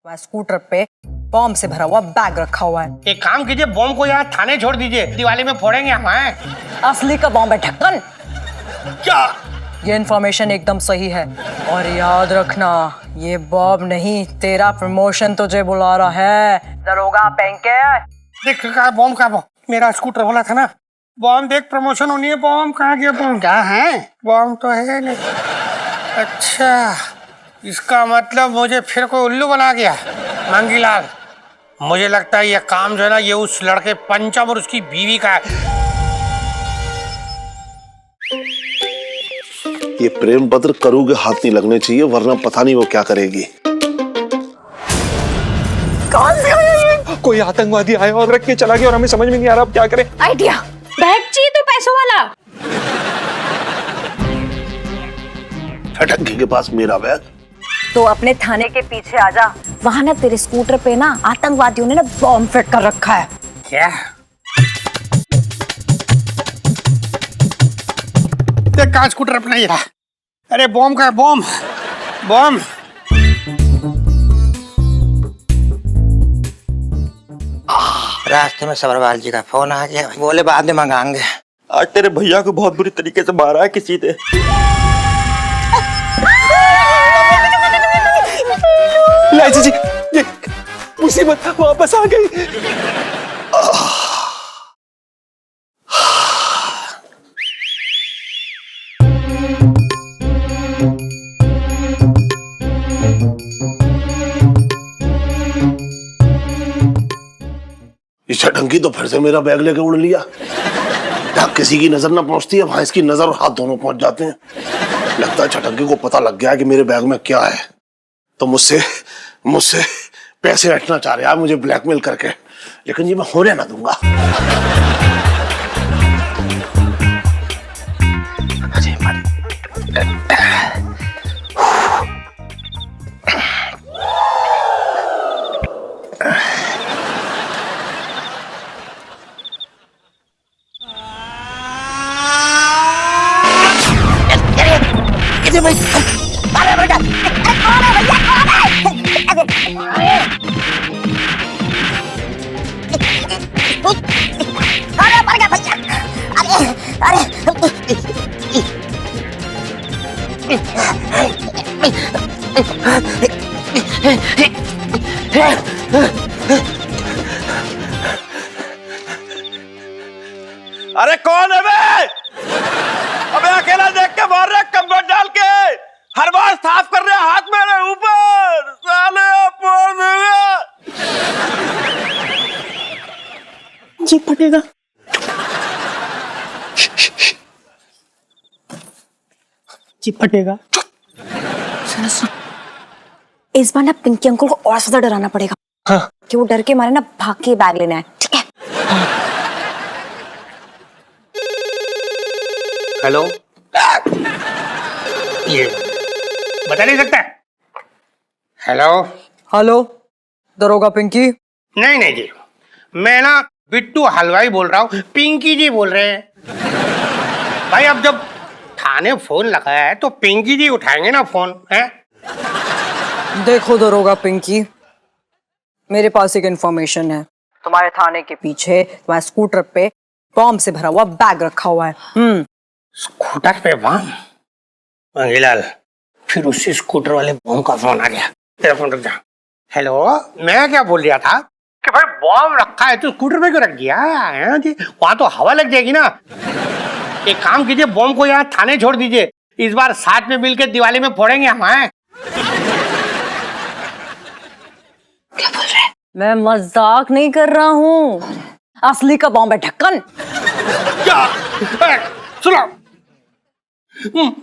वहाँ स्कूटर पे बॉम्ब से भरा हुआ बैग रखा हुआ है। एक काम कीजिए, बॉम्ब को यहाँ थाने छोड़ दीजिए, दिवाली में फोड़ेंगे हम। असली का बॉम्ब है ढक्कन। क्या? ये इन्फॉर्मेशन एकदम सही है और याद रखना, ये बॉम्ब नहीं, तेरा प्रमोशन तुझे बुला रहा है। दरोगा पेंके। देख कहा बॉम्ब का, मेरा स्कूटर बोला था ना, बॉम्ब देख प्रमोशन होनी है। बॉम्ब कहाँ गया? बॉम्ब क्या है? बॉम्ब तो है नहीं। अच्छा, इसका मतलब मुझे फिर कोई उल्लू बना गया। मंगीलाल, मुझे लगता है ये काम जो है ना, ये उस लड़के पंचम और उसकी बीवी का है। ये प्रेम पत्र करू के हाथ नहीं लगने चाहिए, वरना पता नहीं वो क्या करेगी। कौन से हो ये? कोई आतंकवादी आया और रख के चला गया और हमें समझ में नहीं आ रहा अब क्या करें। आइडिया, बैग चाहिए तो पैसों वाला। फटंकी के पास मेरा बैग। तो अपने थाने के पीछे आजा, वहाँ ना तेरे स्कूटर पे ना आतंकवादियों ने ना बॉम्ब फिट कर रखा है। क्या? देख कहाँ स्कूटर अपना ही रहा। अरे बॉम्ब का है, बॉम्ब बॉम्ब। रास्ते में सब्रवाल जी का फोन आ गया, बोले बाद में मंगाएंगे। आज तेरे भैया को बहुत बुरी तरीके से मारा है किसी ने। लाइजी जी, ये मुसीबत वापस आ गई। इस चटंकी तो फिर से मेरा बैग लेके उड़ लिया। जहाँ किसी की नजर ना पहुंचती है, वहां इसकी नजर और हाथ दोनों पहुंच जाते हैं। लगता है चटंकी को पता लग गया कि मेरे बैग में क्या है, तो मुझसे पैसे हटना चाह रहा है, मुझे ब्लैकमेल करके। लेकिन ये मैं होने ना दूंगा। अरे कौन है बे? अबे अकेला देख के मार रहे, कमर डाल के हर बार साफ कर रहे, हाथ मेरे ऊपर साले। जी फटेगा। जी फटेगा। सुनो सुनो, इस बार ना पिंकी अंकल को और ज्यादा डराना पड़ेगा। हाँ। कि वो डर के मारे ना भाग के बैग लेना है, ठीक है? हेलो, ये बता नहीं सकता। हेलो हेलो, दरोगा पिंकी। नहीं जी, मैं ना बिट्टू हलवाई बोल रहा हूँ, पिंकी जी बोल रहे हैं। भाई अब जब थाने फोन लगाया है तो पिंकी जी उठाएंगे ना फोन, है? देखो दरोगा पिंकी, मेरे पास एक इन्फॉर्मेशन है। तुम्हारे थाने के पीछे तुम्हारे स्कूटर पे बॉम्ब से भरा हुआ बैग रखा हुआ है। स्कूटर पे बम? मंगीलाल, फिर उसी स्कूटर वाले बॉम्ब का फोन आ गया। तेरा फोन रख जा। हेलो, मैं क्या बोल रहा था कि भाई बॉम्ब रखा है तो स्कूटर पे क्यों रख दिया है जी? वहां तो हवा लग जाएगी ना। एक काम कीजिए, बॉम्ब को यहाँ थाने छोड़ दीजिए, इस बार साथ में मिलकर दिवाली में फोड़ेंगे हम। क्या बोल रहे हैं? मैं मजाक नहीं कर रहा हूँ, असली का बॉम्ब है ढक्कन। क्या? सुनो,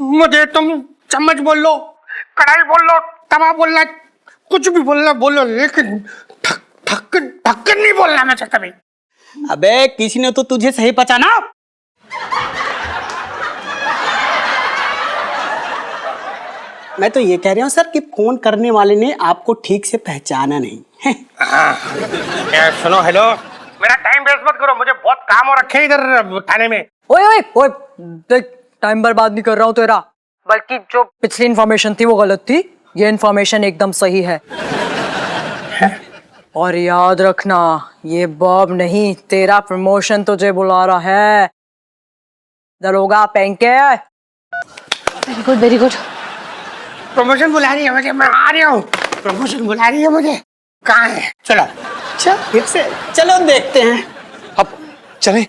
मुझे तुम चम्मच बोल लो, कढ़ाई बोल लो, तवा बोलना, कुछ भी बोलना बोलो, लेकिन ढक्कन ढक्कन नहीं बोलना मैं कभी। अबे किसी ने तो तुझे सही पहचाना। मैं तो ये कह रहा हूँ सर कि फोन करने वाले ने आपको ठीक से पहचाना नहीं है। सुनो, हेलो, मेरा टाइम वेस्ट मत करो, मुझे बहुत काम हो रखे इधर थाने में। ओए ओए ओए, देख टाइम बर्बाद नहीं कर रहा हूँ तेरा, बल्कि जो पिछली इन्फॉर्मेशन थी वो गलत थी, ये इन्फॉर्मेशन एकदम सही है। और याद रखना, ये बॉब नहीं, तेरा प्रमोशन तुझे बुला रहा है। दरोगा पेंके। Very good very good. Promotion बुला रही है मुझे, मैं आ रहा हूँ। प्रमोशन बुला रही है मुझे, कहाँ है? चलो अच्छा फिर से चलो देखते हैं। अब चले।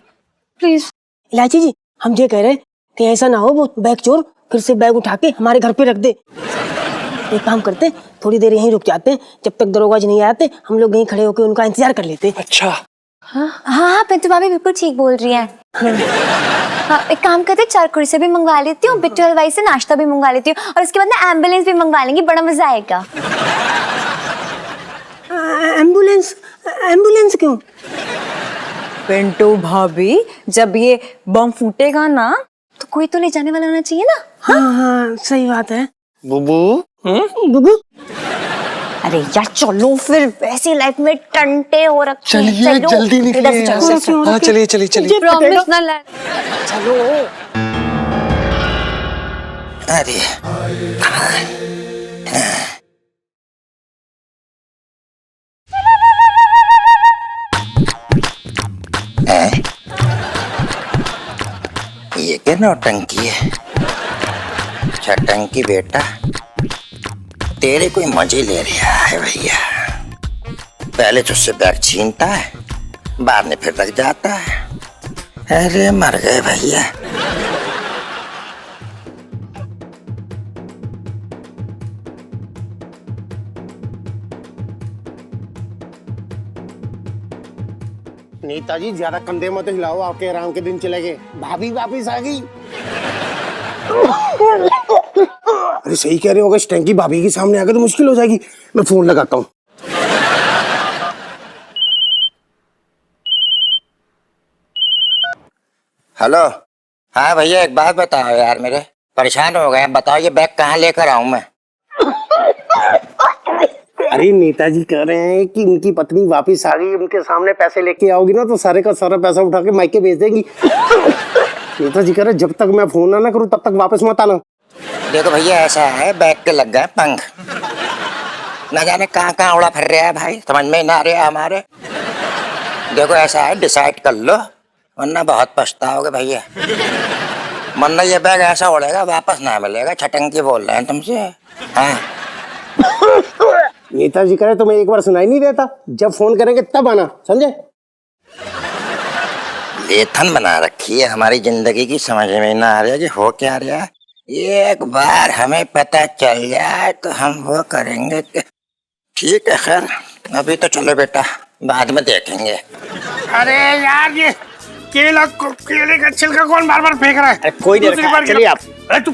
प्लीज। इलायची जी, हम ये कह रहे हैं कि ऐसा ना हो वो बैग चोर फिर से बैग उठा के हमारे घर पे रख दे। एक काम करते, थोड़ी देर यहीं रुक जाते हैं, जब तक दरोगा जी नहीं आते हम लोग यहीं खड़े होकर उनका इंतजार कर लेते। अच्छा हाँ हाँ पिंटू भाभी बिल्कुल ठीक बोल रही है। हाँ एक काम करते, चार कुर्सी भी मंगवा लेती हूँ, बिट्टू हलवाई से नाश्ता भी मंगवा लेती हूँ और उसके बाद ना एम्बुलेंस भी मंगवा लेंगी, बड़ा मजा आएगा। एम्बुलेंस? एम्बुलेंस क्यों? पिंटू भाभी, जब ये बम फूटेगा ना तो कोई तो ले जाने वाला होना चाहिए ना। हाँ हाँ सही बात है। बुबू। बुबू अरे यार चलो फिर, वैसे लाइफ में टंटे हो रखे हैं। चलिए चलो, जल्दी इधर से निकलिए। चलो। हाँ चलिए चलिए चलिए। प्रॉमिस ना ला। चलो। अरे ये क्या नौटंकी है? छटंकी बेटा, तेरे कोई मजे ले रहा है भैया। पहले तुझसे बैग छीनता है, बाद में फिर रख जाता है। अरे मर गए भैया। नेताजी ज्यादा कंधे मत हिलाओ, आपके आराम के दिन चले गए। भाभी वापिस आ गई। अरे सही कह रहे हो, अगर टंकी भाभी के सामने आ गई तो मुश्किल हो जाएगी। मैं फोन लगाता हूँ। हेलो। हाँ भैया एक बात बताओ यार, मेरे परेशान हो गए, बताओ ये बैग कहाँ लेकर आऊं मैं? अरे नेताजी कह रहे हैं कि उनकी पत्नी वापिस आ गई, उनके सामने पैसे लेके आओगी ना तो सारे का सारा पैसा उठा के मायके भेज देगी। नेताजी कह रहे जब तक मैं फोन ना करूं तब तक वापस मत आना। देखो भैया ऐसा है, बैग के लग गए पंख, न जाने कहाँ कहाँ उड़ा फिर रहा है भाई, समझ में ना आ रहा है हमारे। देखो ऐसा है, डिसाइड कर लो वरना बहुत पछताओगे भैया। वरना ये बैग ऐसा उड़ेगा वापस ना मिलेगा। छटंकी बोल रहे हैं तुमसे। हाँ नेताजी कह रहे तुम्हें एक बार सुनाई नहीं देता, जब फोन करेंगे तब आना, समझे? लेथन बना रखी है हमारी जिंदगी की, समझ में ना आ रहा कि हो क्या रहा है। एक बार हमें पता चल जाए तो हम वो करेंगे कि ठीक है। खैर अभी तो चलो बेटा, बाद में देखेंगे। अरे यार ये केले का छिलका कौन बार बार फेंक रहा है? कोई नहीं रखा है, चलिए आप। अरे तू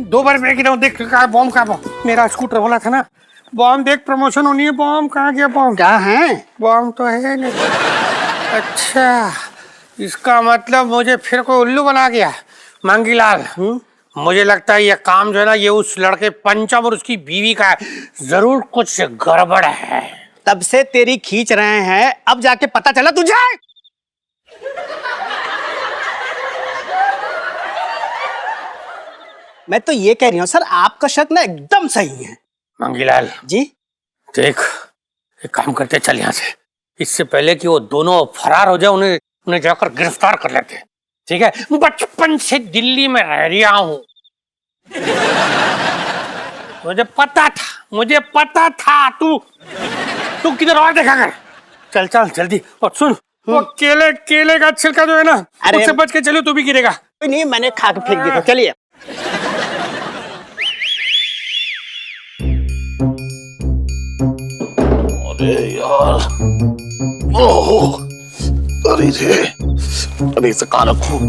2 बार फेंक रहा हूँ, देख कहाँ बॉम्ब का बॉम्ब। मेरा स्कूटर वाला था ना बॉम्ब, देख प्रमोशन होनी है, बॉम्ब कहाँ गया? बॉम्ब क्या है? बॉम्ब तो है नहीं। अच्छा इसका मतलब मुझे फिर कोई उल्लू बना गया। मांगीलाल, मुझे लगता है ये काम जो है ना ये उस लड़के पंचम और उसकी बीवी का है। जरूर कुछ गड़बड़ है। तब से तेरी खींच रहे हैं, अब जाके पता चला तुझे। मैं तो ये कह रही हूँ सर, आपका शक ना एकदम सही है। मांगीलाल जी देख, एक काम करते, चल यहाँ से, इससे पहले कि वो दोनों फरार हो जाए उन्हें जाकर गिरफ्तार कर लेते हैं। ठीक है, बचपन से दिल्ली में रह रहा हूँ, मुझे पता था तू किधर और देखा कर। चल चल जल्दी। और सुन, वो केले का छिलका जो है ना, उससे बच के चलो, तू भी गिरेगा। कोई नहीं, मैंने खा के फेंक दिया। चलिए। अरे यार, ओहो, अरे रे, अरे इसे कहाँ रखूं?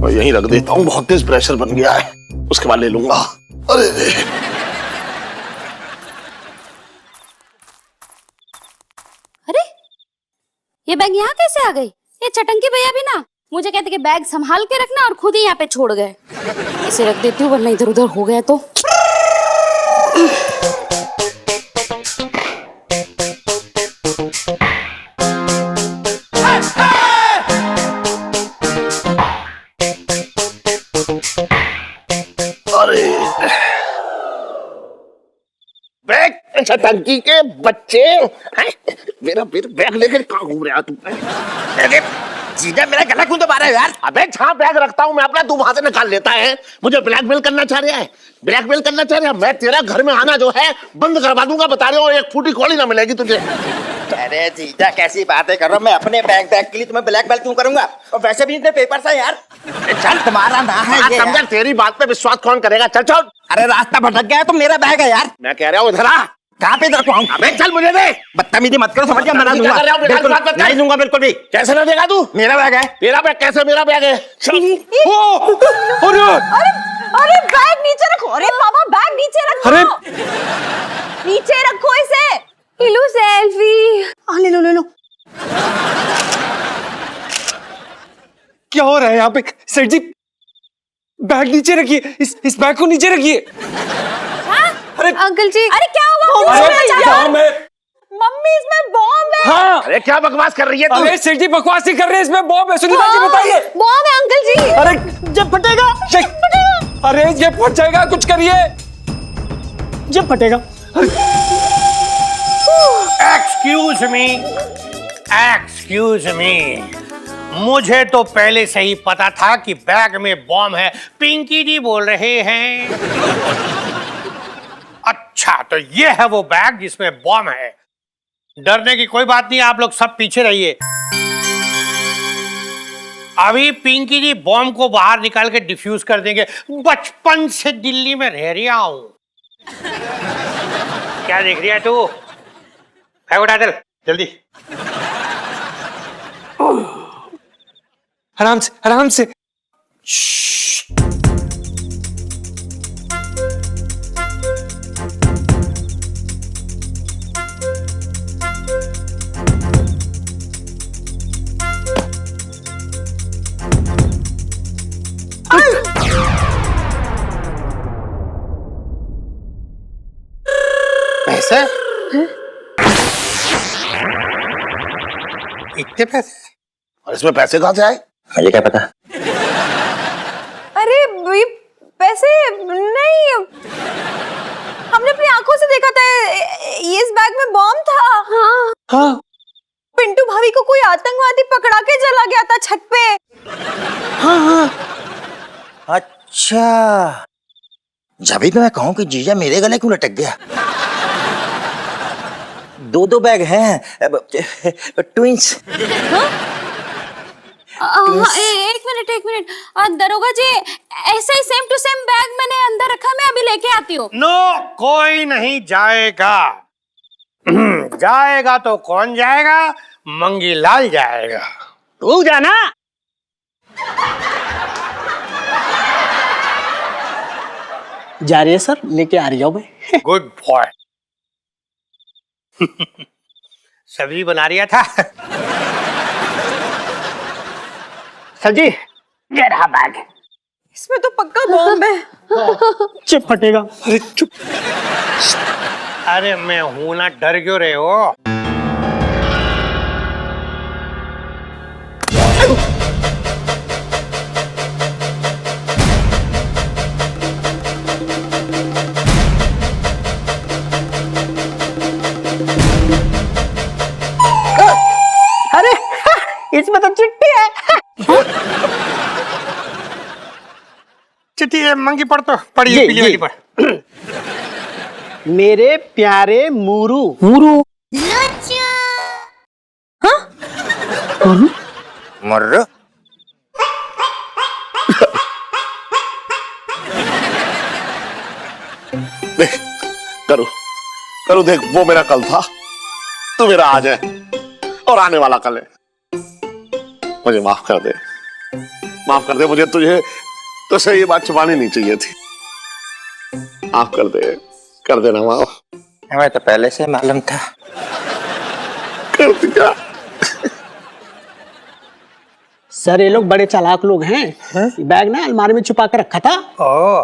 मैं यहीं रख देता हूँ, बहुत तेज प्रेशर बन गया है, उसके बाद ले लूंगा। अरे रे। अरे ये बैग यहाँ कैसे आ गई? ये चटंकी भैया भी ना मुझे कहते कि बैग संभाल के रखना और खुद ही यहाँ पे छोड़ गए। इसे रख देती हूँ वरना इधर उधर हो गया तो। अरे बैग टंकी के बच्चे हैं? मेरा बैग लेकर कहाँ घूम रहा तू? अरे जीजा मेरा गला क्यों दबा रहा है यार? अबे जहाँ बैग रखता हूँ मैं अपना, तू वहां से निकाल लेता है। मुझे ब्लैकमेल करना चाह रहा है, ब्लैकमेल करना चाह रहा है। मैं तेरा घर में आना जो है बंद करवा दूंगा, बता रहा हूँ। एक फूटी कौड़ी ना मिलेगी तुझे। अरे जीजा कैसी बातें कर रहे हो? मैं अपने बैग के लिए तुम्हें ब्लैकमेल क्यों करूंगा? और वैसे भी इतने पेपर्स है यार। चल तुम्हारा ना है ये समझा, तेरी बात पे विश्वास कौन करेगा? चल छोड़। अरे रास्ता भटक गया है तो मेरा बैग है यार। मैं कह रहा हूँ इधर आ। कहाँ पे इधर को आऊं? अबे चल, मुझे दे। बदतमीजी मत करो, समझ गया? मैं ना क्या दूंगा, कर रहा हूँ? बिल्कुल बात मत कर। नहीं दूंगा बिल्कुल भी। कैसे ना देगा तू? मेरा बैग है। तेरा बैग कैसे मेरा बैग है? अरे अरे बैग नीचे रखो। अरे पापा बैग नीचे रखो। अरे नीचे रखो इसे। हिलू सेल्फी। ले लो ले लो। क्या हो रहा है यहाँ पे? सेठ जी बैग नीचे रखिए, इस बैग को नीचे रखिए। अरे अंकल जी, अरे क्या हुआ? अरे बॉम्ब है। मम्मी इसमें बॉम्ब है। हाँ अरे क्या बकवास कर रही है तू? अरे सेठ जी बकवास नहीं कर रहे हैं, इसमें बॉम्ब है। सुनीता जी बताइए। बॉम्ब है अंकल जी। अरे जब फटेगा, अरे ये फट जाएगा, कुछ करिए। जब फटेगा। एक्सक्यूज मी, मुझे तो पहले से ही पता था कि बैग में बॉम्ब है। पिंकी जी बोल रहे हैं। अच्छा, तो ये है वो बैग जिसमें बॉम्ब है। डरने की कोई बात नहीं, आप लोग सब पीछे रहिए। अभी पिंकी जी बॉम्ब को बाहर निकाल के डिफ्यूज कर देंगे। बचपन से दिल्ली में रह रहा हूं। क्या देख रही है तू? बैग उठा चल जल्दी। आराम से आराम से। पैसे? इतने पैसे? और इसमें पैसे कहाँ से आए? मुझे क्या पता? अरे ये पैसे नहीं, हमने अपनी आंखों से देखा था। ये इस बैग में बॉम्ब था। हाँ हाँ पिंटू भाभी को कोई आतंकवादी पकड़ा के चला गया था छत पे। अच्छा, जब भी मैं कहूं कि जीजा मेरे गले क्यों लटक गया? दो बैग हैं, ट्विंस। एक मिनट दरोगा जी, ऐसे ही सेम टू सेम बैग मैंने अंदर रखा, मैं अभी लेके आती हूँ। नो, कोई नहीं जाएगा। जाएगा तो कौन जाएगा? मंगीलाल जाएगा। तू जाना। जा रही है सर, लेके आ रही हूँ मैं। Good boy. सब्जी बना रिया था। सर जी ये रहा बैग। इसमें तो पक्का बॉम्ब है। चिप फटेगा। अरे चुप। अरे मैं हूं ना, डर क्यों रहे हो? अरे इसमें तो चिट्ठी है। चिट्ठी है, मंगी पढ़ तो पढ़िए, पीली वाली पढ़। मेरे प्यारे मूरू। मर्र। देख, करो करो, देख वो मेरा कल था, तू मेरा आज है और आने वाला कल है। मुझे माफ कर दे, माफ कर दे। मुझे तुझसे ये बात छुपानी नहीं चाहिए थी। माफ कर दे, कर देना माफ। हमें तो पहले से मालूम था। कर दिया। सर ये लोग बड़े चालाक लोग हैं। बैग ना अलमारी में छुपा कर रखा था। ओह,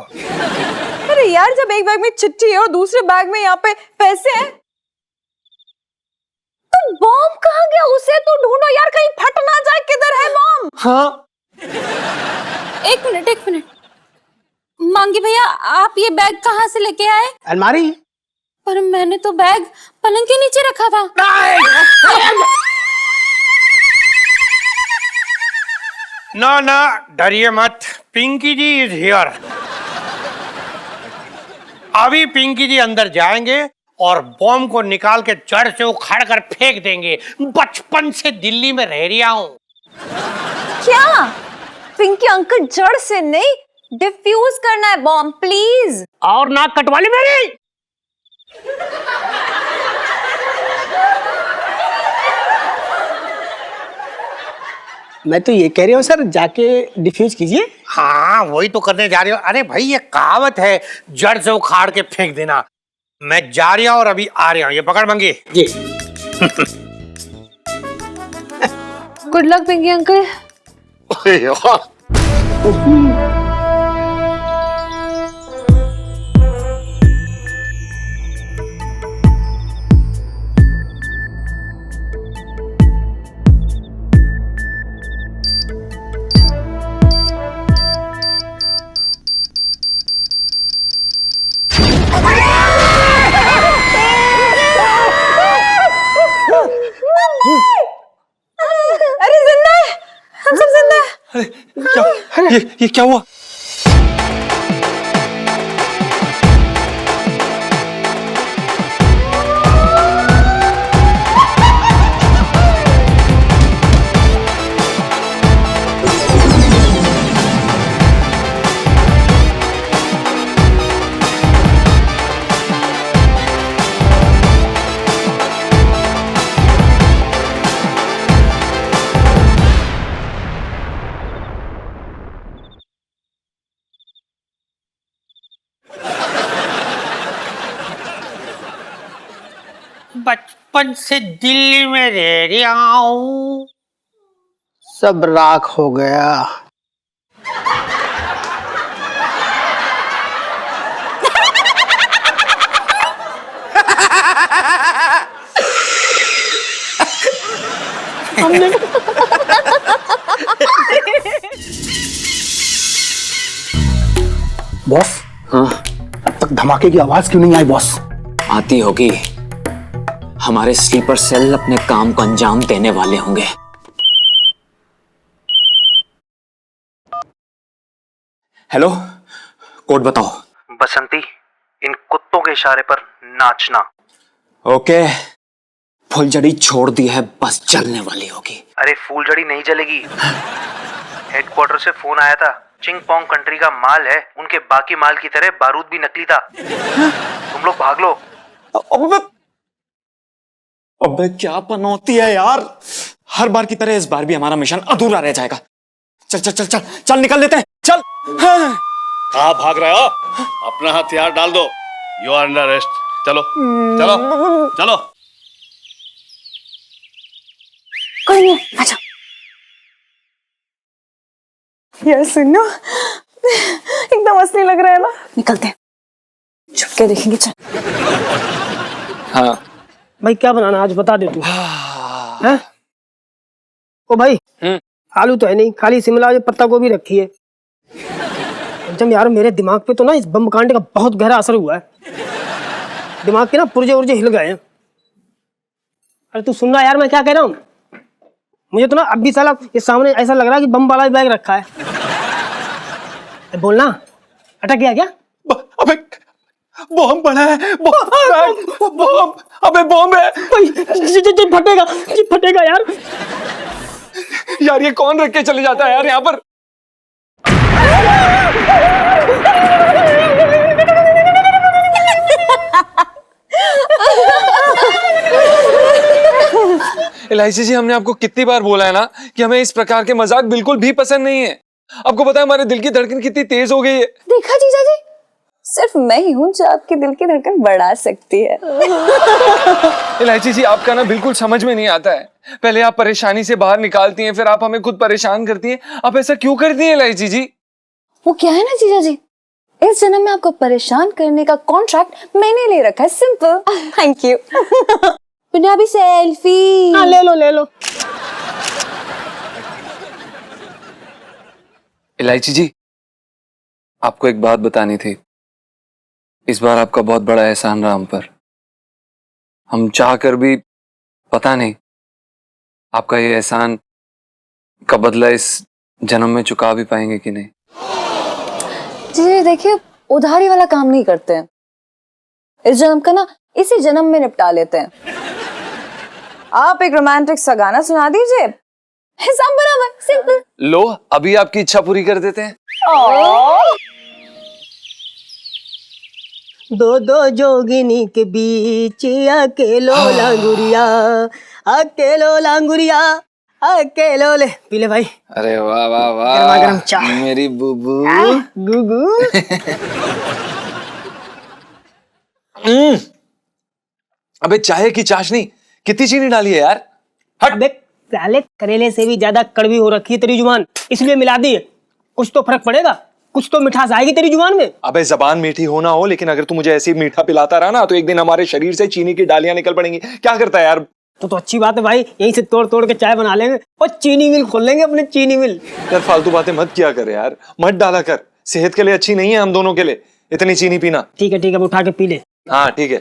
अरे यार, जब एक बैग में चिट्ठी है और दूसरे बैग में यहाँ पे पैसे हैं, तो बॉम्ब कहाँ गया? उसे तो ढूंढो यार, कहीं फट ना जाए। किधर है बॉम्ब? हाँ एक मिनट मांगी भैया, आप ये बैग कहाँ से लेके आए? अलमारी पर मैंने तो बैग पलंग के नीचे रखा था। ना ना, डरिए मत, पिंकी जी इज हियर। अभी पिंकी जी अंदर जाएंगे और बॉम्ब को निकाल के जड़ से उखाड़ कर फेंक देंगे। बचपन से दिल्ली में रह रहा हूं। क्या पिंकी अंकल, जड़ से नहीं, डिफ्यूज करना है बॉम्ब प्लीज। और नाक कटवा ली मेरी। मैं तो ये कह रही हूँ सर, जाके डिफ्यूज कीजिए। हाँ, वही तो करने जा रही हूँ। अरे भाई, ये कहावत है जड़ से उखाड़ के फेंक देना। मैं जा रहा हूँ और अभी आ रहा हूँ। ये पकड़ मंगी जी। Good luck Pinky uncle. अरे जिंदा है, हम सब जिंदा है। ये क्या हुआ? बचपन से दिल्ली में रह रहा हूँ। सब राख हो गया। बॉस, हाँ, अब तक धमाके की आवाज क्यों नहीं आई बॉस? आती होगी। हमारे स्लीपर सेल अपने काम को अंजाम देने वाले होंगे। हेलो, कोड बताओ। बसंती, इन कुत्तों के इशारे पर नाचना। ओके, फुलझड़ी छोड़ दी है, बस चलने वाली होगी। अरे फूलझड़ी नहीं जलेगी। हेडक्वार्टर से फोन आया था, चिंग पोंग कंट्री का माल है, उनके बाकी माल की तरह बारूद भी नकली था। तुम लोग भाग लो। अबे क्या पनौती है यार, हर बार की तरह इस बार भी हमारा मिशन अधूरा रह जाएगा। चल चल चल चल चल, निकल लेते हैं, चल। कहाँ भाग रहे हो? अपना हथियार डाल दो। You are under arrest. चलो चलो चलो। कोई नहीं, आजा। यार सुनो, एकदम असली लग रहा है ना। निकलते हैं, छुप के देखेंगे। चल। हाँ भाई क्या बनाना आज बता दे तू। हैं? ओ भाई, आलू तो है नहीं, खाली शिमला और पत्ता गोभी रखी है। जब यार मेरे दिमाग पे तो ना इस बम कांड का बहुत गहरा असर हुआ है। दिमाग के ना पुर्जे उर्जे हिल गए हैं। अरे तू सुन रहा यार मैं क्या कह रहा हूँ? मुझे तो ना अब भी साला ये सामने ऐसा लग रहा है कि बम वाला बैग रखा है। बोलना, अटक गया क्या? अबे बॉम्ब पड़ा है, बॉम्ब, अबे बॉम्ब है। जी फटेगा यार। यार ये कौन रख के चले जाता है यार यहाँ पर? एलआईसी जी, हमने आपको कितनी बार बोला है ना कि हमें इस प्रकार के मजाक बिल्कुल भी पसंद नहीं है। आपको पता है हमारे दिल की धड़कन कितनी तेज हो गई है। देखा जीजा जी, सिर्फ मैं ही हूँ जो आपके दिल की धड़कन बढ़ा सकती है। एलआईसी जी, आपका ना बिल्कुल समझ में नहीं आता है। पहले आप परेशानी से बाहर निकालती हैं, फिर आप हमें खुद परेशान करती हैं। आप ऐसा क्यों करती हैं एलआईसी जी? वो क्या है ना जीजा जी, इस जन्म में आपको परेशान करने का कॉन्ट्रैक्ट मैंने ले रखा है। Simple. Thank you. Punjabi selfie. हाँ ले लो। इलायची जी, आपको एक बात बतानी थी। इस बार आपका बहुत बड़ा एहसान रहा हम पर। हम चाह कर भी पता नहीं आपका ये एहसान का बदला इस जन्म में चुका भी पाएंगे कि नहीं। जी देखिए, उधारी वाला काम नहीं करते हैं। इस जन्म का ना इसी जन्म में निपटा लेते हैं। आप एक रोमांटिक सा गाना सुना दीजिए, सब बराबर, सिंपल। लो अभी आपकी इच्छा पूरी कर देते हैं। दो दो जोगिनी के बीच अकेलो लांगुरिया, अकेलो लांगुरिया, अकेलो ले। पी ले भाई। अरे वाह वाह गरमा वाह गरम चाय। मेरी बुबू। गुगु। अबे चाय की चाशनी कितनी चीनी डाली है यार। अबे साले करेले से भी ज्यादा कड़वी हो रखी है तेरी जुबान, इसलिए मिला दी है। कुछ तो फर्क पड़ेगा, कुछ तो मिठास आएगी तेरी जुबान में। अबे जबान मीठी हो ना हो, लेकिन अगर तू मुझे ऐसे ही मीठा पिलाता रहा ना तो एक दिन हमारे शरीर से चीनी की डालियां निकल पड़ेंगी। क्या करता है यार? तो अच्छी बात है भाई, यहीं से तोड़ तोड़ के चाय बना लेंगे और चीनी मिल खोल लेंगे, अपने चीनी मिल। यार फालतू बातें मत किया कर यार, मत डाला कर, सेहत के लिए अच्छी नहीं है हम दोनों के लिए इतनी चीनी पीना। ठीक है उठा के पी ले। हाँ ठीक है।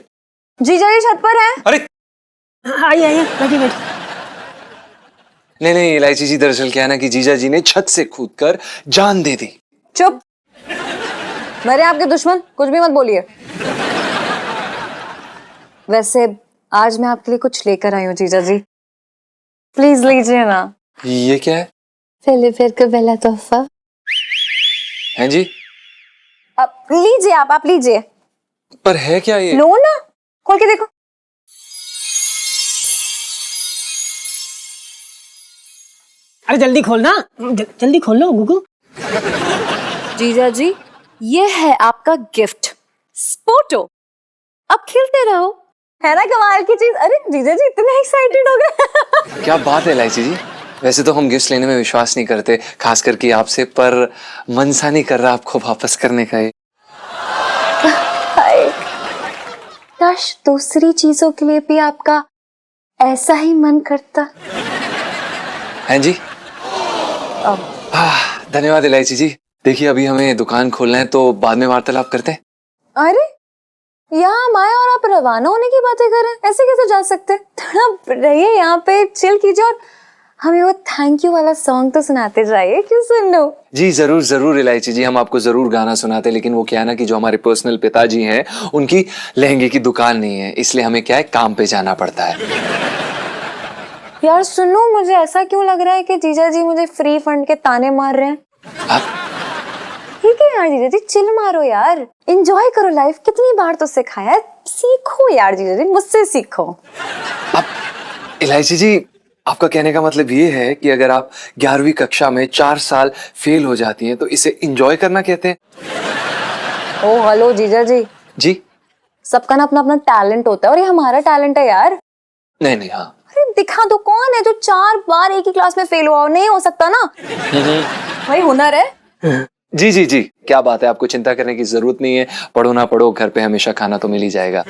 जीजा जी छत पर है। अरे आइए बैठिए बैठिए। नहीं इलायची जी, दरअसल क्या है ना कि जीजा जी ने छत से कूदकर जान दे दी। चुप, मेरे आपके दुश्मन, कुछ भी मत बोलिए। वैसे आज मैं आपके लिए कुछ लेकर आई हूँ जीजा जी, प्लीज लीजिए ना। ये क्या है? पहले फिर का पहला तोहफा। हैं जी? आप लीजिए, आप लीजिए। पर है क्या ये? लो ना, खोल के देखो। अरे जल्दी खोलना, जल्दी खोल लो गुगु। जीजा जी, ये है आपका गिफ्ट, स्पोर्टो। अब खेलते रहो, है ना कमाल की चीज। अरे जीजा जी इतने एक्साइटेड हो गए। क्या बात है इलायची जी। वैसे तो हम गिफ्ट लेने में विश्वास नहीं करते, खास करके आपसे, पर मन सा नहीं कर रहा आपको वापस करने का। काश दूसरी चीजों के लिए भी आपका ऐसा ही मन करता। हैं जी? धन्यवाद इलायची जी। देखिए अभी हमें दुकान खोलना है तो बाद में वार्तालाप करते हैं। अरे यहाँ हम आए और आप रवाना होने की बातें कर रहे हैं, ऐसे कैसे जा सकते हैं? थोड़ा रहिए यहाँ पे, चिल कीजिए और हमें वो थैंक यू वाला सॉन्ग तो सुनाते जाइए। क्यों सुन लो? जी जरूर इलायची जी, हम आपको जरूर गाना सुनाते, लेकिन वो क्या है ना कि जो हमारे पर्सनल पिताजी हैं उनकी लहंगे की दुकान नहीं है, इसलिए हमें क्या है काम पे जाना पड़ता है। यार सुनो, मुझे ऐसा क्यों लग रहा है कि जीजा जी मुझे फ्री फंड के ताने मार रहे हैं। ठीक है यार जीजा जी, चिल मारो यार, एंजॉय करो लाइफ। कितनी बार तो सिखाया है, सीखो यार जीजा जी, मुझसे सीखो। अब इलायची जी, आपका कहने का मतलब ये है कि अगर आप 11वीं कक्षा में 4 साल फेल हो जाती हैं तो इसे एंजॉय करना कहते हैं? ओ हेलो जीजा जी। जी? सबका ना अपना अपना टैलेंट होता है और ये हमारा टैलेंट है यार। नहीं हाँ। अरे दिखा दो, कौन है जो 4 बार एक ही क्लास में फेल हुआ? नहीं हो सकता ना, भाई हुनर है। जी क्या बात है, आपको चिंता करने की जरूरत नहीं है। पढ़ो ना पढ़ो, घर पे हमेशा खाना तो मिल ही जाएगा।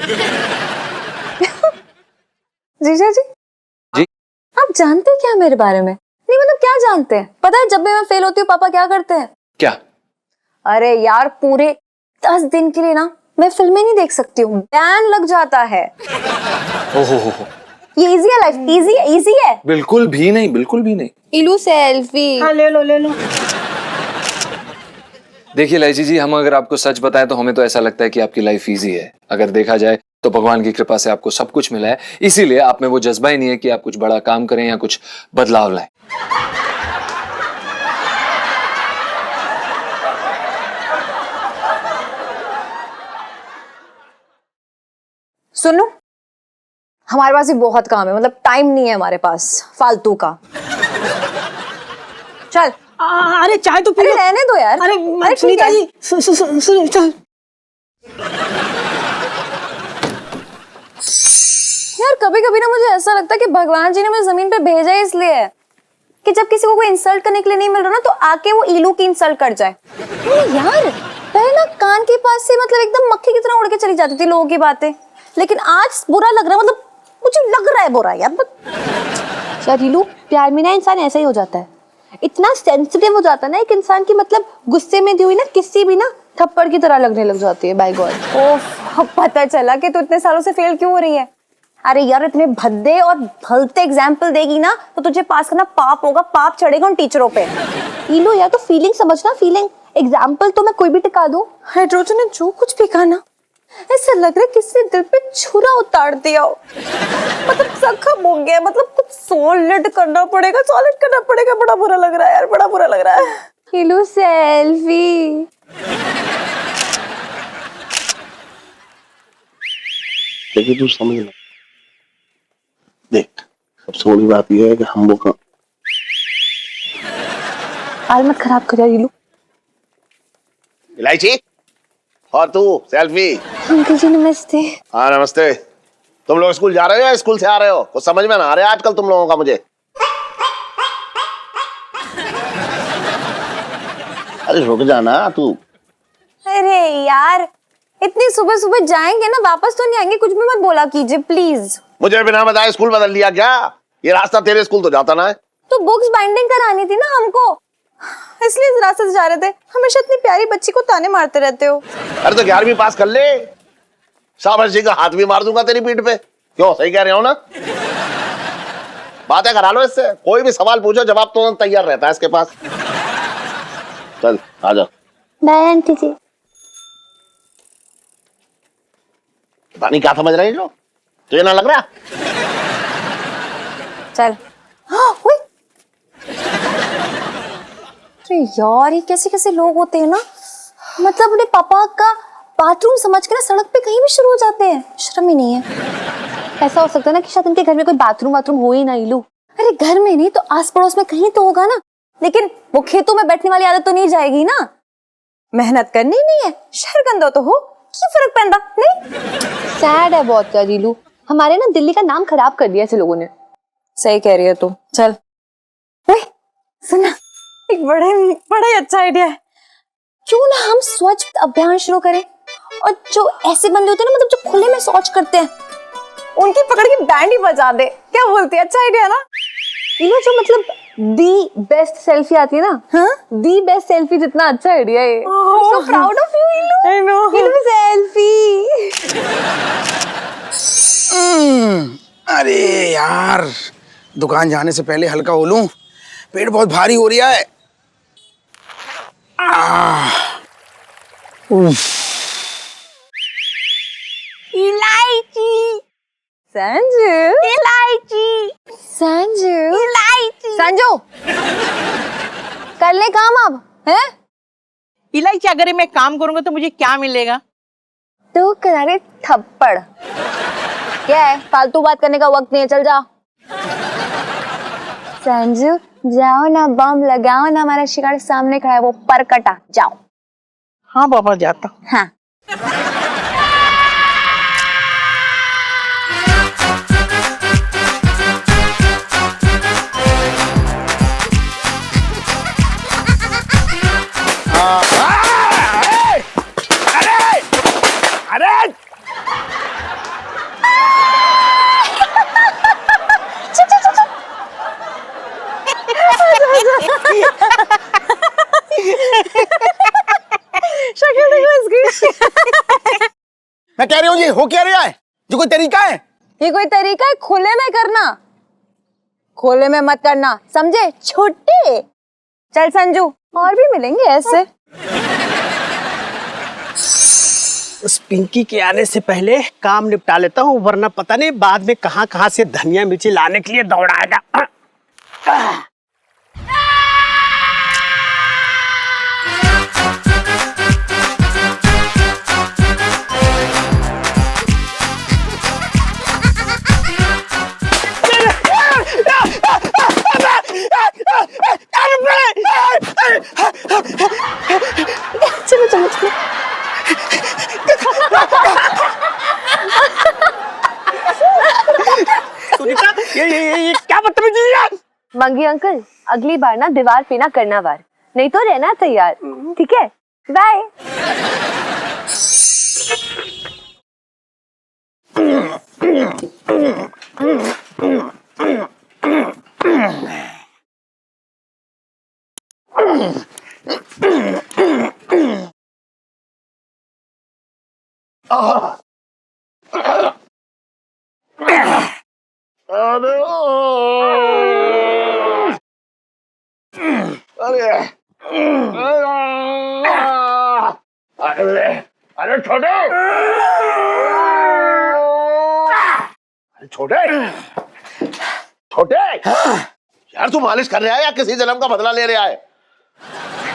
जीजा जी आप जानते हैं क्या मेरे बारे में? नहीं मतलब क्या जानते हैं? पता है जब भी मैं फेल होती हूँ पापा क्या करते हैं? क्या? अरे यार पूरे 10 दिन के लिए ना मैं फिल्में नहीं देख सकती हूँ, बैन लग जाता है। ओहो। ये इजी है लाइफ, इजी है। बिल्कुल भी नहीं। इलू सेल्फी। हाँ ले लो। देखिए इलायची जी, हम अगर आपको सच बताएं तो हमें तो ऐसा लगता है कि आपकी लाइफ इजी है। अगर देखा जाए तो भगवान की कृपा से आपको सब कुछ मिला है, इसीलिए आप में वो जज्बा ही नहीं है कि आप कुछ बड़ा काम करें या कुछ बदलाव लाएं। सुनो, हमारे पास भी बहुत काम है, मतलब टाइम नहीं है हमारे पास फालतू का। चल। अरे चाय तो पी लो। रहने दो यार। अरे सुनीता जी, सुन। यार कभी कभी ना मुझे ऐसा लगता है कि भगवान जी ने मुझे जमीन पे भेजा है इसलिए कि जब किसी को कोई इंसल्ट करने के लिए नहीं मिल रहा ना तो आके वो इलू की इंसल्ट कर जाए। यार पहले ना कान के पास से मतलब एकदम मक्खी की तरह उड़ के चली जाती थी लोगों की बातें, लेकिन आज बुरा लग रहा है, मतलब मुझे लग रहा है बुरा यार। इलू, प्यार में ना इंसान ऐसा ही हो जाता है, इतना सेंसिटिव हो जाता है ना एक इंसान की, मतलब गुस्से में दी हुई ना किसी भी ना थप्पड़ की तरह लगने लग जाती है। Bye God. ओह, अब पता चला कि तू इतने सालों से फेल क्यों हो रही है। अरे यार इतने भद्दे और भलते एग्जाम्पल देगी ना तो तुझे पास करना पाप होगा, पाप चढ़ेगा उन टीचरों पे। इलो यार तो फीलिंग समझना, फीलिंग। एग्जाम्पल तो मैं कोई भी टिका दूं, हाइड्रोजन ने जो कुछ भी कहा ना ऐसा लग रहा है किसी दिल पे छुरा उतार दिया हो, मतलब जख्म हो गया, मतलब कुछ सॉलिड करना पड़ेगा, सॉलिड करना पड़ेगा। बड़ा बुरा लग रहा है यार, बड़ा बुरा लग रहा है। इलो सेल्फी। लेकिन तू समझ ना, देख सबसे बड़ी बात यह है कि हम वो हाल मत खराब कर यार इलू। इलायची और तू सेल्फी। अंकल जी नमस्ते। हाँ नमस्ते। तुम लोग स्कूल जा रहे हो या स्कूल से आ रहे हो? कुछ समझ में ना आ रहा है आजकल तुम लोगों का मुझे। अरे रुक जाना तू। अरे यार इतनी सुबह सुबह जाएंगे ना, वापस तो नहीं आएंगे, कुछ भी मत बोला कीजिए प्लीज। मुझे बिना बताए स्कूल बदल लिया क्या? ये रास्ता तेरे स्कूल तो जाता ना है। तो बुक्स बाइंडिंग करानी थी ना हमको, इसलिए इस रास्ते से जा रहे थे। हमेशा इतनी प्यारी बच्ची को ताने मारते रहते हो। अरे तो 11वीं पास कर ले, शाबाश जी का हाथ भी मार दूंगा तेरी पीठ पे। क्यों, सही कह रहे हो ना? बातें करा लो इससे, कोई भी सवाल पूछो जवाब तो तैयार रहता है इसके पास। चल आ जा। बाय आंटी जी। पता नहीं क्या समझ रहे हो, तुझे ना लग रहा? चल। अरे यार ये कैसे कैसे लोग होते हैं ना, मतलब अपने पापा का बाथरूम समझ के ना सड़क पे कहीं भी शुरू हो जाते हैं, शर्म ही नहीं है। ऐसा हो सकता है ना कि शायद इनके घर में कोई बाथरूम हो ही ना इलू। अरे घर में नहीं तो आस पड़ोस में कहीं तो होगा ना, लेकिन वो खेतों में बैठने वाली आदत तो नहीं जाएगी ना। मेहनत करनी नहीं है, शहर गंदा तो हो, क्यों फर्क पैंदा नहीं। सैड है बहुत यार इलू, हमारे ना दिल्ली का नाम खराब कर दिया ऐसे लोगों ने। सही कह रही है तू। चल सुना, एक बड़ा ही अच्छा आइडिया है। क्यों ना हम स्वच्छ अभियान शुरू करें, और जो ऐसे बंदे होते हैं ना, मतलब जो खुले में शौच करते हैं, उनकी पकड़ के बैंड ही बजा दे। क्या बोलती है? अच्छा आइडिया है ना? इनो जो मतलब दी बेस्ट सेल्फी आती है ना, हाँ दी बेस्ट सेल्फी जितना अच्छा आइडिया है। So proud of you Eno. I know Eno selfie. अरे यार दुकान जाने से पहले हल्का हो लूं, पेट बहुत भारी हो रहा है। इलायची संजू, इलायची संजू, इलायची संजू, कर ले काम अब है। इलायची अगर मैं काम करूंगा तो मुझे क्या मिलेगा? तू करे थप्पड़। क्या है, फालतू बात करने का वक्त नहीं है, चल जा। संजू जाओ ना, बम लगाओ ना, हमारा शिकार सामने खड़ा है वो परकटा, जाओ। हाँ बाबा जाता। हाँ मैं कह रही हूँ ये हो क्या रहा है? जो कोई तरीका है? ये कोई तरीका है खुले में करना? खोले में मत करना, समझे? छोटे। चल संजू, और भी मिलेंगे ऐसे। उस पिंकी के आने से पहले काम निपटा लेता हूँ, वरना पता नहीं बाद में कहाँ कहाँ से धनिया मिर्ची लाने के लिए दौड़ाएगा। चलो चलो चलो। सुनीता ये क्या बदतमीजी है? मंगी अंकल, अगली बार ना दीवार पे ना करना वार, नहीं तो रहना तैयार, ठीक है? बाय। अरे अरे अरे छोटे, छोटे छोटे, यार तू मालिश कर रहा है या किसी जन्म का बदला ले रहा है?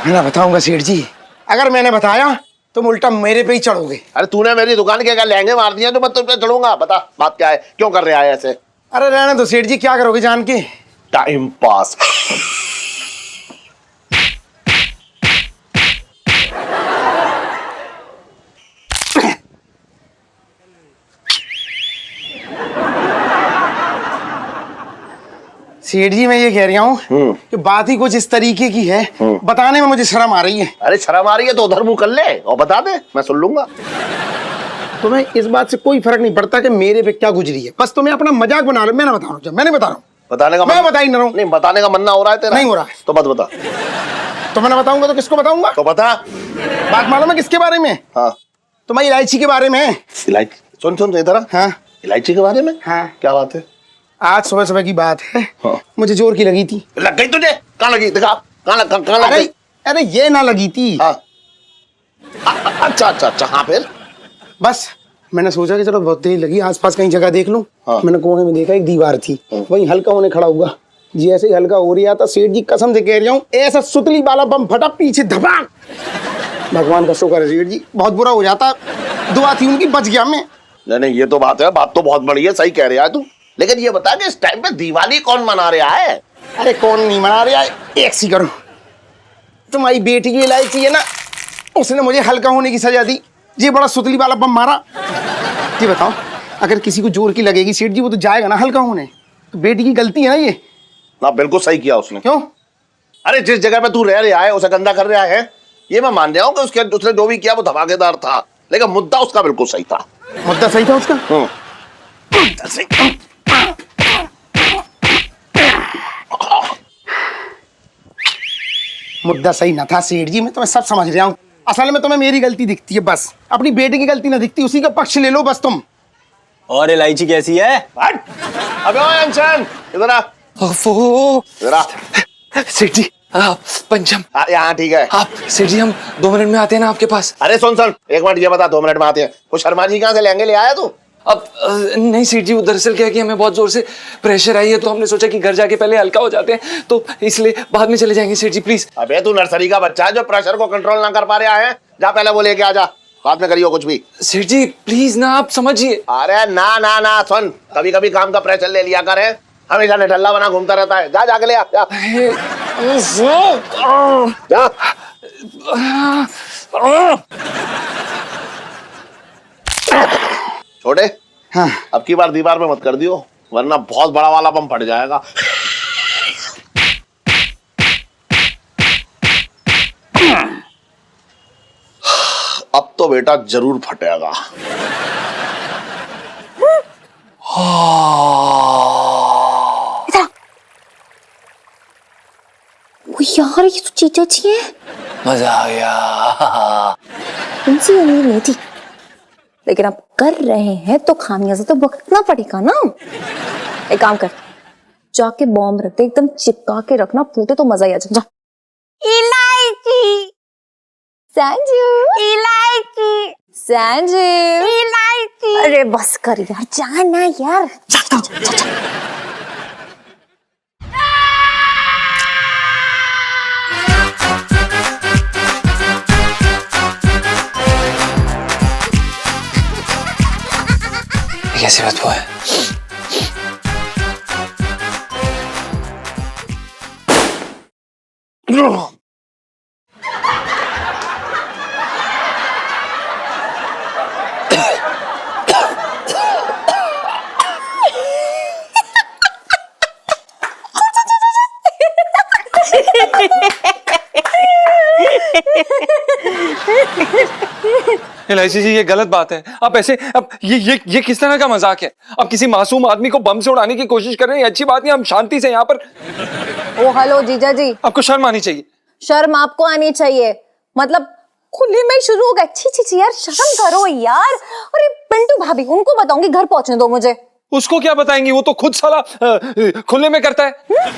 मैं ना बताऊंगा सेठ जी, अगर मैंने बताया तुम उल्टा मेरे पे ही चढ़ोगे। अरे तूने मेरी दुकान के क्या लहंगे मार दिए तो मैं तुम पे चढ़ूंगा? बता बात क्या है, क्यों कर रहा है ऐसे? अरे रहने दो सेठ जी, क्या करोगे जान के? Time pass. सेठ जी मैं ये कह रहा हूँ कि बात ही कुछ इस तरीके की है, बताने में मुझे शर्म आ रही है। अरे शर्म आ रही है तो उधर मुंह कर ले और बता दे, मैं सुन लूंगा। तुम्हें इस बात से कोई फर्क नहीं पड़ता कि मेरे पे क्या गुजरी है, बस तुम्हें अपना मजाक बना लो। मैं ना बता रहा हूँ, मैं नहीं बता रहा हूँ। बताने का मैं बता ही नहीं रहा हूँ। नहीं बताने का मन ना हो रहा है तेरा? नहीं हो रहा है तो मत बता। तो मैं ना बताऊंगा तो किसको बताऊंगा? तो बता। बात मालूम है किसके बारे में? हाँ तुम्हारी इलायची के बारे में। इलायची? सुन सुन इधर। हाँ इलायची के बारे में? हाँ क्या बात है? आज सुबह सुबह की बात है। हाँ। मुझे जोर की लगी थी। लग गई तुझे? कहाँ लगी? दिखा कहाँ लग गई? अरे ये ना लगी थी। हाँ अच्छा अच्छा अच्छा, हाँ फिर? बस मैंने सोचा कि चलो बहुत देर लगी, आसपास कहीं जगह देख लूं। हाँ। मैंने कोने में देखा एक दीवार थी, वहीं हल्का होने खड़ा हुआ। जी ऐसे ही हल्का हो रहा था, सेठ जी कसम से कह रहा हूँ, ऐसा सुतली वाला बम फटा पीछे धमाक। भगवान का शुक्र है सेठ जी, बहुत बुरा हो जाता, दुआ थी उनकी, बच गया मैं। नहीं ये तो बात है, बात तो बहुत बड़ी है, सही कह रहा है तू। लेकिन ये बता कि इस टाइम पे दिवाली कौन मना रहा है? अरे कौन नहीं मना रहा है, एक सी करो। तुम्हारी बेटी की इलायची है ना, उसने मुझे हल्का होने की सजा दी, ये बड़ा सुतली वाला बम मारा। ये बताओ अगर किसी को जोर की लगेगी सेठ जी, वो तो जाएगा ना हल्का होने। तो बेटी की गलती है ना ये। ना बिल्कुल सही किया उसने। क्यों? अरे जिस जगह पे तू रह रहा है उसे गंदा कर रहा है, ये मैं मान रहा हूँ कि उसने जो भी किया वो धमाकेदार था, लेकिन मुद्दा उसका बिल्कुल सही था। मुद्दा सही था उसका? मुद्दा सही। मुद्दा सही ना था सेठ जी, मैं तुम्हें सब समझ रहा हूँ। असल में तुम्हें मेरी गलती दिखती है, बस अपनी बेटी की गलती ना दिखती, उसी का पक्ष ले लो बस तुम। और इलायची कैसी है? अबे अंशन इधर आ, इधर आ। सेठ जी आप पंचम। यहाँ ठीक है। आप सेठ जी हम 2 मिनट में आते हैं ना आपके पास। अरे सुन सुन, एक मिनट ये बता, 2 मिनट में आते हैं। कुछ शर्मा जी कहाँ से लहंगे ले आया तू? अब नहीं सेठ जी, वो दरअसल क्या है कि हमें बहुत जोर से प्रेशर आई है, तो हमने सोचा कि घर जाके पहले हल्का हो जाते हैं, तो इसलिए बाद में चले जाएंगे सेठ जी प्लीज। अबे तू नर्सरी का बच्चा है जो प्रेशर को कंट्रोल ना कर पा रहा है, जा पहले वो लेके आ जा, बाद में करियो कुछ भी। सेठ जी प्लीज ना, आप समझिए। अरे ना ना ना, सुन कभी कभी काम का प्रेशर ले लिया कर, हमेशा निठल्ला बना घूमता रहता है। जा जाके ले आ जा। जा। छोटे हाँ। अब की बार दीवार में मत कर दियो, वरना बहुत बड़ा वाला बम फट जाएगा। अब तो बेटा जरूर फटेगा। यार ये तो चीचा अच्छी है, मजा आ गया। इनसे उम्मीद नहीं थी, लेकिन अब कर रहे हैं तो खामियाजा तो भुगतना पड़ेगा ना। एक काम कर, जाके बॉम्ब रख दे, एकदम चिपका के रखना, फूटे तो मजा ही आ जाए। इलायची संजू, इलायची संजू, इलायची। अरे बस कर यार, जाना यार। कैसी बात हुआ है? इलायची जी ये गलत बात है, आप ऐसे, अब ये किस तरह का मजाक है? आप किसी मासूम आदमी को बम से उड़ाने की कोशिश कर रहे हैं, अच्छी बात नहीं, हम शांति से यहाँ पर। ओ हेलो जीजा जी, आपको शर्म आनी चाहिए। शर्म आपको आनी चाहिए, मतलब खुली में शुरू हो गया। छी छी छी यार, शर्म करो यार। अरे पिंटू भाभी, उनको बताऊंगी, घर पहुंचने दो मुझे। उसको क्या बताएंगी, वो तो खुद साला खुले में करता है।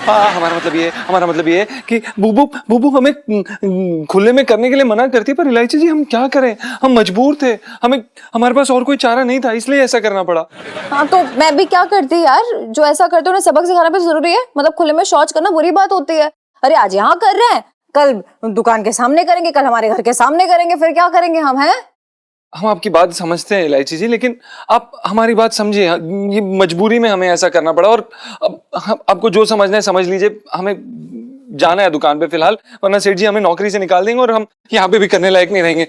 हाँ, हमारा मतलब ये है कि बुबू बुबू हमें खुले में करने के लिए मना करती है, पर इलायची जी हम क्या करें, हम मजबूर थे, हमारे पास और कोई चारा नहीं था, इसलिए ऐसा करना पड़ा। हाँ तो मैं भी क्या करती यार, जो ऐसा करते उन्हें सबक सिखाना भी जरूरी है। मतलब खुले में शौच करना बुरी बात होती है। अरे आज यहाँ कर रहे हैं, कल दुकान के सामने करेंगे, कल हमारे घर के सामने करेंगे, फिर क्या करेंगे हम, हैं? हम आपकी बात समझते हैं इलायची जी, लेकिन आप हमारी बात समझिए, ये मजबूरी में हमें ऐसा करना पड़ा, और आपको जो समझना है समझ लीजिए। हमें जाना है दुकान पे फिलहाल, वरना सेठ जी हमें नौकरी से निकाल देंगे और हम यहाँ पे भी करने लायक नहीं रहेंगे।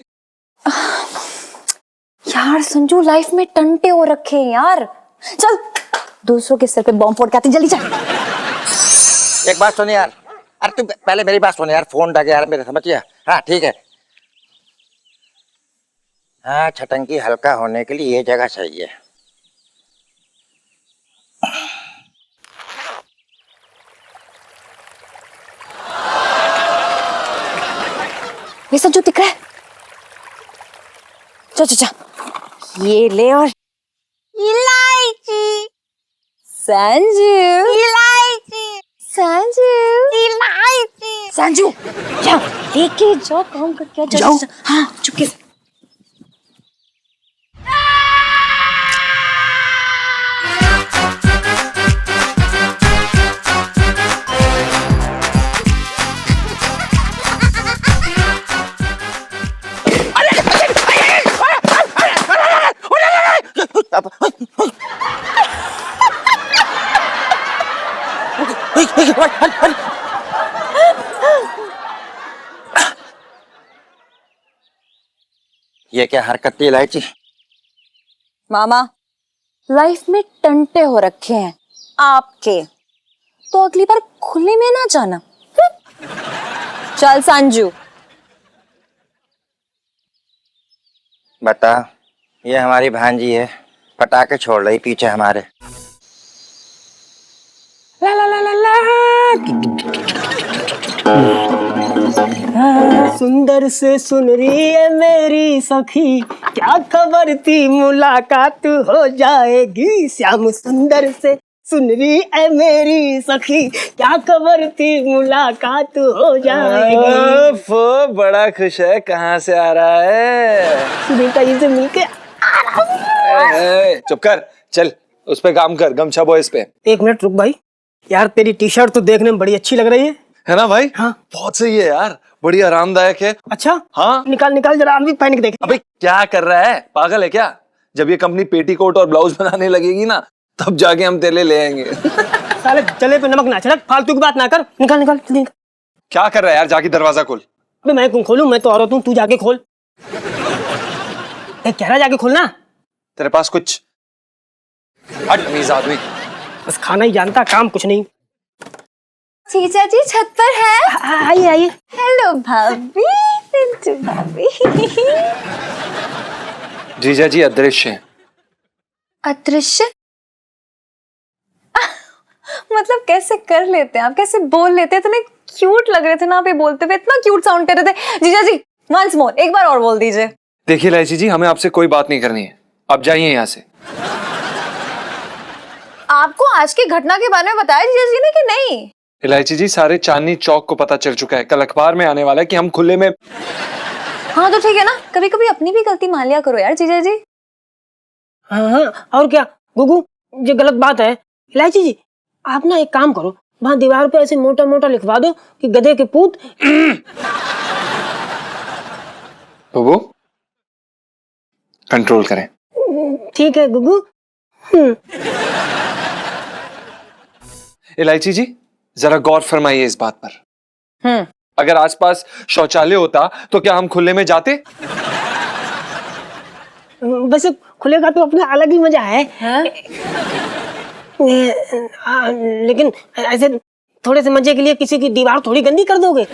यार संजू लाइफ में टंटे हो रखे हैं यार। चल दूसरों के सिर पे बॉम्ब फोड़ के आती, जल्दी चल। एक बात सुन यार, अरे तू पहले मेरी बात सुन यार, फोन रख यार मेरे, समझिए। हाँ ठीक है। हाँ, छटंकी हल्का होने के लिए ये जगह सही है। ये संजू दिख रहा है, जा ये ले। और इलायची संजू, इलायची संजू, इलायची संजू, जा लेके जाओ, काम करके जाओ। हाँ चुपके से। ये क्या हरकत थी इलायची? मामा लाइफ में टंटे हो रखे हैं आपके, तो अगली बार खुले में ना जाना। चल संजू। बता, ये हमारी भांजी है, पटाखे छोड़ रही पीछे हमारे। ला ला ला ला ला। सुंदर से सुन रही है मेरी सखी, क्या खबर थी मुलाकात हो जाएगी। श्याम सुंदर से सुन रही है मेरी सखी, क्या खबर थी मुलाकात हो जाएगी। बड़ा खुश है, कहाँ से आ रहा है? सुनीता जी से मिलके चुप कर, चल उस पे काम कर, गमछा बॉयज पे। एक मिनट रुक भाई, यार तेरी टी शर्ट तो देखने में बड़ी अच्छी लग रही है ना भाई? हाँ बहुत सही है यार, बड़ी आरामदायक है। अच्छा हाँ, निकाल निकाल जरा, हम भी पहन के देखें। अबे क्या कर रहा है, पागल है क्या? जब ये कंपनी पेटीकोट और ब्लाउज बनाने लगेगी ना, तब जाके हम तेरे ले आएंगे। साले जले पे नमक ना छिड़क, फालतू की बात ना कर, निकाल निकाल जल्दी निकाल। क्या कर रहा है यार, जाके दरवाजा खोल। अबे मैं क्यों खोलूं, मैं तो औरत हूँ, तू जाके खोल। कह रहा जाके खोलना। तेरे पास कुछ अमीज आदमी, बस खाना ही जानता, काम कुछ नहीं। जीजा जी छत पर है? आइए आइए। हेलो भाभी, पिंटू भाभी। जीजा जी अदृश्य हैं। अदृश्य? मतलब कैसे कर लेते हैं आप, कैसे बोल लेते हैं? इतने क्यूट लग रहे थे ना आप ये बोलते हुए, इतना क्यूट साउंड कर रहे थे। जीजा जी वंस मोर, एक बार और बोल दीजिए। देखिए इलायची जी, हमें आपसे कोई बात नहीं करनी है, आप जाइए यहाँ से। आपको आज की घटना के बारे में बताया जीजा जी ने कि नहीं? इलायची जी, सारे चांदनी चौक को पता चल चुका है, कल अखबार में आने वाला है कि हम खुले में। हाँ तो ठीक है ना, कभी कभी अपनी भी गलती मान लिया करो यार जीजा जी। हाँ हाँ, और क्या गुगू, ये गलत बात है। इलायची जी आप ना एक काम करो, वहां दीवार पे ऐसे मोटा मोटा लिखवा दो कि गधे के पूत। बुबू कंट्रोल करें। ठीक है गुगू। इलायची जी जरा गौर फरमाइए इस बात पर। अगर आसपास शौचालय होता तो क्या हम खुले में जाते? वैसे खुले का तो अपना अलग ही मजा है। लेकिन ऐसे थोड़े से मजे के लिए किसी की दीवार थोड़ी गंदी कर दोगे।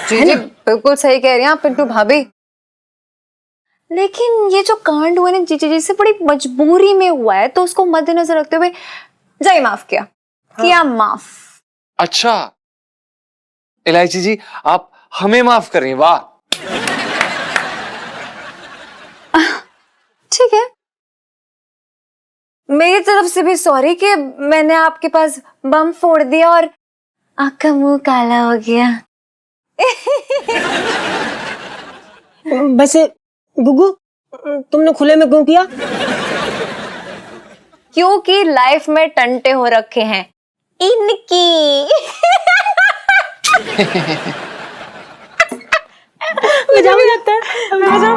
जी जी बिल्कुल सही कह रही हैं आप पिंटू भाभी, लेकिन ये जो कांड हुआ ना जीजा जी से बड़ी मजबूरी में हुआ है, तो उसको मद्देनजर रखते हुए जाए माफ किया। हाँ। किया माफ। अच्छा इलायची जी, आप हमें माफ करें, वाह। ठीक है, मेरी तरफ से भी सॉरी कि मैंने आपके पास बम फोड़ दिया और आपका मुंह काला हो गया। वैसे गुग्गू, तुमने खुले में क्यों किया? क्योंकि लाइफ में टंटे हो रखे हैं इनकी। मजा भी आता है, मजा।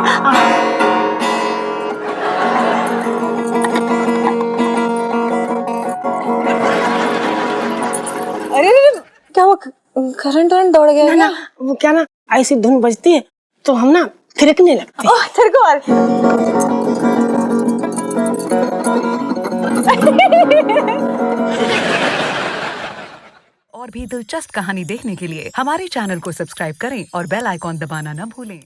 अरे क्या हुआ, करंट दौड़ गया ना, वो क्या ना, ऐसी धुन बजती है तो हम ना थिरकने लगते हैं। ओह तेरे को और भी दिलचस्प कहानी देखने के लिए हमारे चैनल को सब्सक्राइब करें और बेल आइकॉन दबाना न भूलें।